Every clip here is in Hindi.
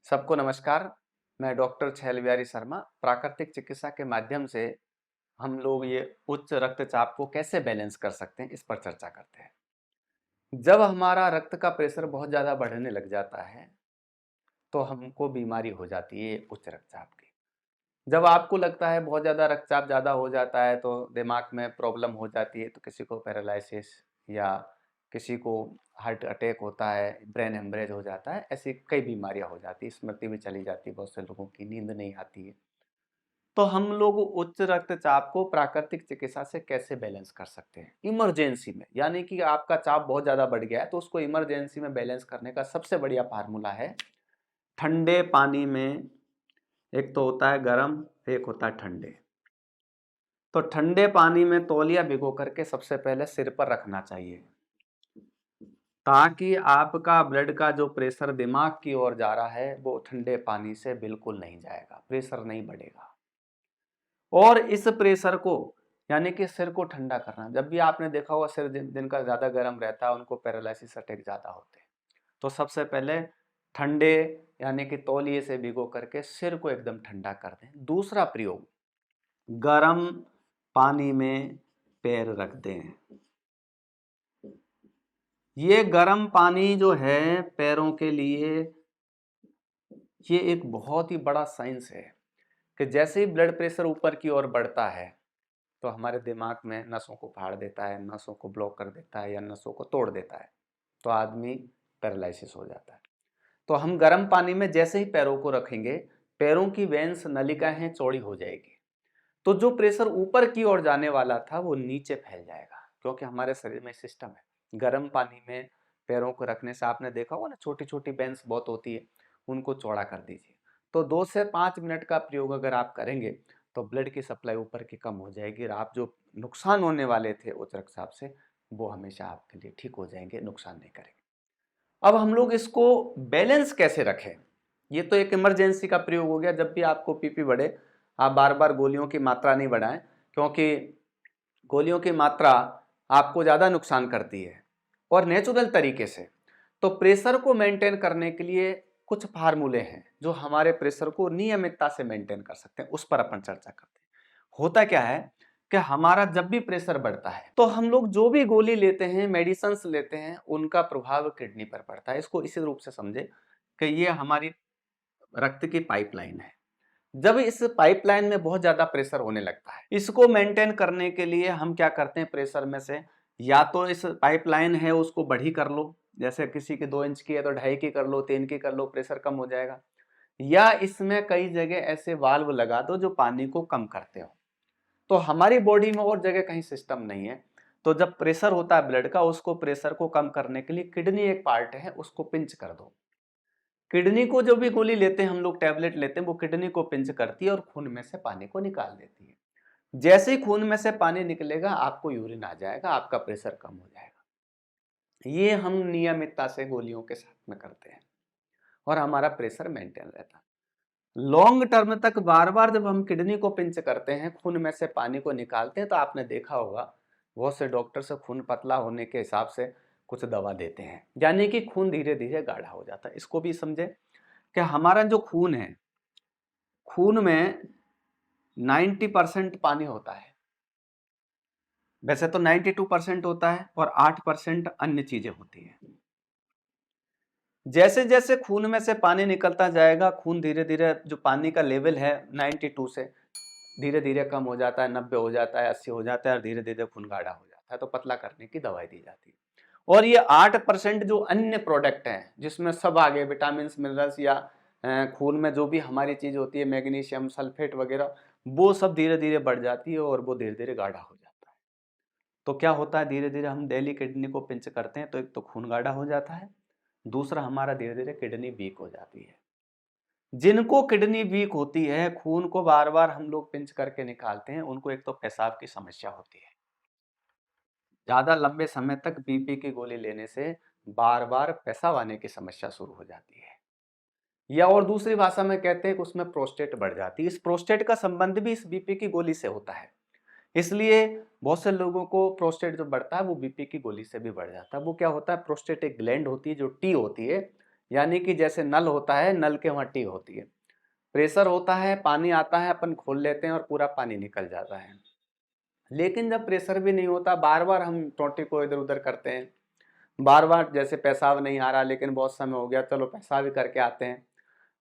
सबको नमस्कार। मैं डॉक्टर छैल बिहारी शर्मा। प्राकृतिक चिकित्सा के माध्यम से हम लोग ये उच्च रक्तचाप को कैसे बैलेंस कर सकते हैं, इस पर चर्चा करते हैं। जब हमारा रक्त का प्रेशर बहुत ज़्यादा बढ़ने लग जाता है तो हमको बीमारी हो जाती है उच्च रक्तचाप की। जब आपको लगता है बहुत ज़्यादा रक्तचाप ज़्यादा हो जाता है तो दिमाग में प्रॉब्लम हो जाती है, तो किसी को पैरालिसिस या किसी को हार्ट अटैक होता है, ब्रेन हेमरेज हो जाता है, ऐसी कई बीमारियां हो जाती है, स्मृति भी चली जाती है, बहुत से लोगों की नींद नहीं आती है। तो हम लोग उच्च रक्तचाप को प्राकृतिक चिकित्सा से कैसे बैलेंस कर सकते हैं इमरजेंसी में, यानी कि आपका चाप बहुत ज़्यादा बढ़ गया है तो उसको इमरजेंसी में बैलेंस करने का सबसे बढ़िया फार्मूला है ठंडे पानी में। एक तो होता है गर्म, एक होता है ठंडे। तो ठंडे पानी में तौलिया भिगो करके सबसे पहले सिर पर रखना चाहिए, ताकि आपका ब्लड का जो प्रेशर दिमाग की ओर जा रहा है वो ठंडे पानी से बिल्कुल नहीं जाएगा, प्रेशर नहीं बढ़ेगा। और इस प्रेशर को, यानी कि सिर को ठंडा करना। जब भी आपने देखा होगा सिर दिन का ज़्यादा गर्म रहता है, उनको पैरालिसिस अटैक ज़्यादा होते हैं। तो सबसे पहले ठंडे यानी कि तौलिए से भिगो करके सिर को एकदम ठंडा कर दें। दूसरा प्रयोग, गर्म पानी में पैर रख दें। ये गर्म पानी जो है पैरों के लिए, ये एक बहुत ही बड़ा साइंस है कि जैसे ही ब्लड प्रेशर ऊपर की ओर बढ़ता है तो हमारे दिमाग में नसों को फाड़ देता है, नसों को ब्लॉक कर देता है या नसों को तोड़ देता है, तो आदमी पैरालिसिस हो जाता है। तो हम गर्म पानी में जैसे ही पैरों को रखेंगे, पैरों की वेंस नलिकाएं चौड़ी हो जाएगी, तो जो प्रेशर ऊपर की ओर जाने वाला था वो नीचे फैल जाएगा, क्योंकि हमारे शरीर में सिस्टम है। गर्म पानी में पैरों को रखने से आपने देखा होगा ना, छोटी छोटी वेंस बहुत होती है, उनको चौड़ा कर दीजिए। तो 2 से 5 मिनट का प्रयोग अगर आप करेंगे तो ब्लड की सप्लाई ऊपर की कम हो जाएगी और आप जो नुकसान होने वाले थे उच्च रक्तचाप से, वो हमेशा आपके लिए ठीक हो जाएंगे, नुकसान नहीं करेंगे। अब हम लोग इसको बैलेंस कैसे रखें? ये तो एक इमरजेंसी का प्रयोग हो गया, जब भी आपको पीपी बढ़े आप बार बार गोलियों की मात्रा नहीं बढ़ाएं, क्योंकि गोलियों की मात्रा आपको ज़्यादा नुकसान करती है। और नेचुरल तरीके से तो प्रेशर को मेंटेन करने के लिए कुछ फार्मूले हैं जो हमारे प्रेशर को नियमितता से मेंटेन कर सकते हैं, उस पर अपन चर्चा करते हैं। होता क्या है कि हमारा जब भी प्रेशर बढ़ता है तो हम लोग जो भी गोली लेते हैं, मेडिसिन लेते हैं, उनका प्रभाव किडनी पर पड़ता है। इसको इसी रूप से समझे कि ये हमारी रक्त की पाइपलाइन है। जब इस पाइपलाइन में बहुत ज्यादा प्रेशर होने लगता है, इसको मेंटेन करने के लिए हम क्या करते हैं, प्रेशर में से या तो इस पाइपलाइन है उसको बड़ी कर लो, जैसे किसी की 2 इंच की है तो 2.5 की कर लो, 3 की कर लो, प्रेशर कम हो जाएगा। या इसमें कई जगह ऐसे वाल्व लगा दो जो पानी को कम करते हो। तो हमारी बॉडी में और जगह कहीं सिस्टम नहीं है, तो जब प्रेशर होता है ब्लड का, उसको प्रेशर को कम करने के लिए किडनी एक पार्ट है, उसको पिंच कर दो। किडनी को जो भी गोली लेते हैं हम लोग, टैबलेट लेते हैं, वो किडनी को पिंच करती है और खून में से पानी को निकाल देती है। जैसे ही खून में से पानी निकलेगा आपको यूरिन आ जाएगा, आपका प्रेशर कम हो जाएगा। ये हम नियमितता से गोलियों के साथ में करते हैं और हमारा प्रेशर मेंटेन रहता है। लॉन्ग टर्म तक बार बार जब हम किडनी को पिंच करते हैं, खून में से पानी को निकालते हैं, तो आपने देखा होगा बहुत से डॉक्टर से खून पतला होने के हिसाब से कुछ दवा देते हैं, यानी कि खून धीरे धीरे गाढ़ा हो जाता है। इसको भी समझे कि हमारा जो खून है, खून में 90% पानी होता है। वैसे तो 92% होता है और 8% अन्य चीजें होती हैं। जैसे जैसे खून में से पानी निकलता जाएगा, खून धीरे धीरे, जो पानी का लेवल है 92 से धीरे धीरे कम हो जाता है, 90 हो जाता है, 80 हो जाता है और धीरे धीरे खून गाढ़ा हो जाता है, तो पतला करने की दवाई दी जाती है। और ये 8% जो अन्य प्रोडक्ट हैं, जिसमें सब आगे विटामिन मिनरल्स या खून में जो भी हमारी चीज होती है, मैग्नीशियम सल्फेट वगैरह, वो सब धीरे धीरे बढ़ जाती है और वो धीरे धीरे गाढ़ा हो जाता है। तो क्या होता है, धीरे धीरे हम डेली किडनी को पिंच करते हैं तो एक तो खून गाढ़ा हो जाता है, दूसरा हमारा धीरे धीरे किडनी वीक हो जाती है। जिनको किडनी वीक होती है, खून को बार बार हम लोग पिंच करके निकालते हैं, उनको एक तो पेशाब की समस्या होती है। ज्यादा लंबे समय तक बीपी की गोली लेने से बार बार पेशाब आने की समस्या शुरू हो जाती है। या और दूसरी भाषा में कहते हैं कि उसमें प्रोस्टेट बढ़ जाती है। इस प्रोस्टेट का संबंध भी इस बीपी की गोली से होता है। इसलिए बहुत से लोगों को प्रोस्टेट जो बढ़ता है वो बीपी की गोली से भी बढ़ जाता है। वो क्या होता है, प्रोस्टेट एक ग्लैंड होती है जो टी होती है, यानी कि जैसे नल होता है, नल के वहाँ टी होती है, प्रेशर होता है, पानी आता है, अपन खोल लेते हैं और पूरा पानी निकल जाता है। लेकिन जब प्रेशर भी नहीं होता, बार बार हम टोंटी को इधर उधर करते हैं, बार बार जैसे पेशाब नहीं आ रहा लेकिन बहुत समय हो गया, चलो पेशाब भी करके आते हैं,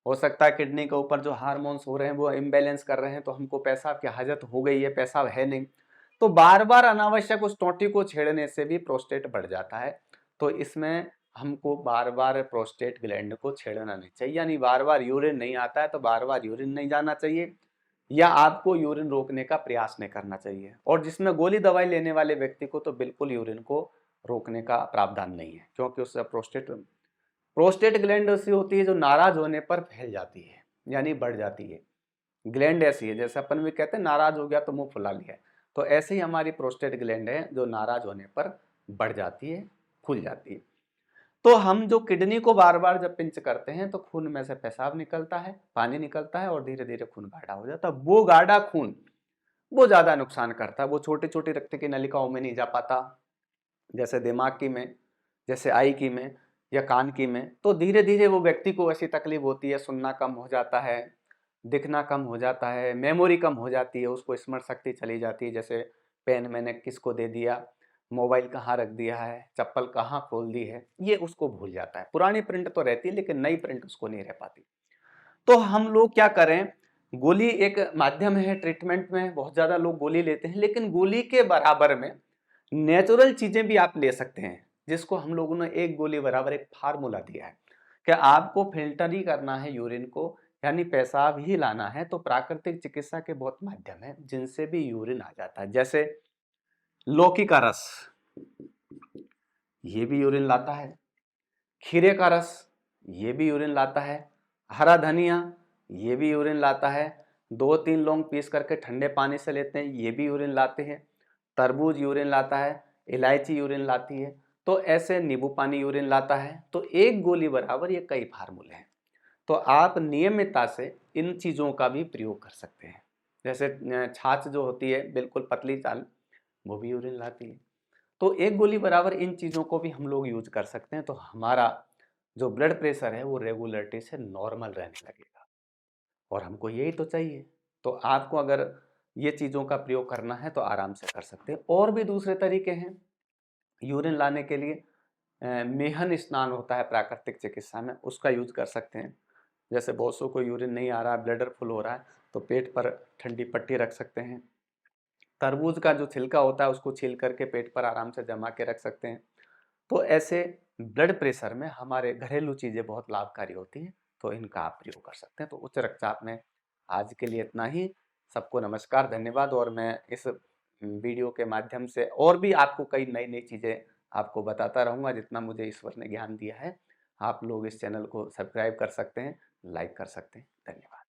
हो सकता है किडनी के ऊपर जो हार्मोन्स हो रहे हैं वो इम्बैलेंस कर रहे हैं, तो हमको पेशाब की हाजत हो गई है, पेशाब है नहीं, तो बार बार अनावश्यक उस टोंटी को छेड़ने से भी प्रोस्टेट बढ़ जाता है। तो इसमें हमको बार बार प्रोस्टेट ग्लैंड को छेड़ना नहीं चाहिए, यानी बार बार यूरिन नहीं आता है तो बार बार यूरिन नहीं जाना चाहिए, या आपको यूरिन रोकने का प्रयास नहीं करना चाहिए। और जिसमें गोली दवाई लेने वाले व्यक्ति को तो बिल्कुल यूरिन को रोकने का प्रावधान नहीं है, क्योंकि उससे प्रोस्टेट प्रोस्टेट ग्लैंड ऐसी होती है जो नाराज होने पर फैल जाती है, यानी बढ़ जाती है। ग्लैंड ऐसी है, जैसे अपन भी कहते हैं नाराज हो गया तो मुंह फुला लिया, तो ऐसे ही हमारी प्रोस्टेट ग्लैंड है जो नाराज होने पर बढ़ जाती है, फूल जाती है। तो हम जो किडनी को बार बार जब पिंच करते हैं तो खून में से पेशाब निकलता है, पानी निकलता है और धीरे धीरे खून गाढ़ा हो जाता है। वो गाढ़ा खून वो ज्यादा नुकसान करता है, वो छोटी छोटी रक्त की नलिकाओं में नहीं जा पाता, जैसे दिमाग की में, जैसे आई की में या कान की में। तो धीरे धीरे वो व्यक्ति को ऐसी तकलीफ होती है, सुनना कम हो जाता है, दिखना कम हो जाता है, मेमोरी कम हो जाती है, उसको स्मरण शक्ति चली जाती है, जैसे पेन मैंने किसको दे दिया, मोबाइल कहाँ रख दिया है, चप्पल कहाँ खोल दी है, ये उसको भूल जाता है। पुरानी प्रिंट तो रहती है लेकिन नई प्रिंट उसको नहीं रह पाती। तो हम लोग क्या करें, गोली एक माध्यम है ट्रीटमेंट में, बहुत ज़्यादा लोग गोली लेते हैं, लेकिन गोली के बराबर में नेचुरल चीज़ें भी आप ले सकते हैं, जिसको हम लोगों ने एक गोली बराबर एक फार्मूला दिया है कि आपको फिल्टर ही करना है यूरिन को, यानी पेशाब ही लाना है, तो प्राकृतिक चिकित्सा के बहुत माध्यम है जिनसे भी यूरिन आ जाता है। जैसे लौकी का रस, ये भी यूरिन लाता है, खीरे का रस, ये भी यूरिन लाता है, हरा धनिया, ये भी यूरिन लाता है, 2-3 लौंग पीस करके ठंडे पानी से लेते हैं, ये भी यूरिन लाते हैं, तरबूज यूरिन लाता है, इलायची यूरिन लाती है, तो ऐसे नींबू पानी यूरिन लाता है। तो एक गोली बराबर ये कई फार्मूले हैं, तो आप नियमितता से इन चीज़ों का भी प्रयोग कर सकते हैं। जैसे छाछ जो होती है बिल्कुल पतली चाल, वो भी यूरिन लाती है। तो एक गोली बराबर इन चीज़ों को भी हम लोग यूज कर सकते हैं, तो हमारा जो ब्लड प्रेशर है वो रेगुलरिटी से नॉर्मल रहने लगेगा, और हमको यही तो चाहिए। तो आपको अगर ये चीज़ों का प्रयोग करना है तो आराम से कर सकते हैं। और भी दूसरे तरीके हैं यूरिन लाने के लिए, मेहन स्नान होता है प्राकृतिक चिकित्सा में, उसका यूज कर सकते हैं। जैसे बहुत सौ को यूरिन नहीं आ रहा है, ब्लैडर फुल हो रहा है, तो पेट पर ठंडी पट्टी रख सकते हैं। तरबूज का जो छिलका होता है उसको छील करके पेट पर आराम से जमा के रख सकते हैं। तो ऐसे ब्लड प्रेशर में हमारे घरेलू चीज़ें बहुत लाभकारी होती हैं, तो इनका आप प्रयोग कर सकते हैं। तो उच्च रक्तचाप में आज के लिए इतना ही। सबको नमस्कार, धन्यवाद। और मैं इस वीडियो के माध्यम से और भी आपको कई नई नई चीज़ें आपको बताता रहूँगा, जितना मुझे ईश्वर ने ज्ञान दिया है। आप लोग इस चैनल को सब्सक्राइब कर सकते हैं, लाइक कर सकते हैं। धन्यवाद।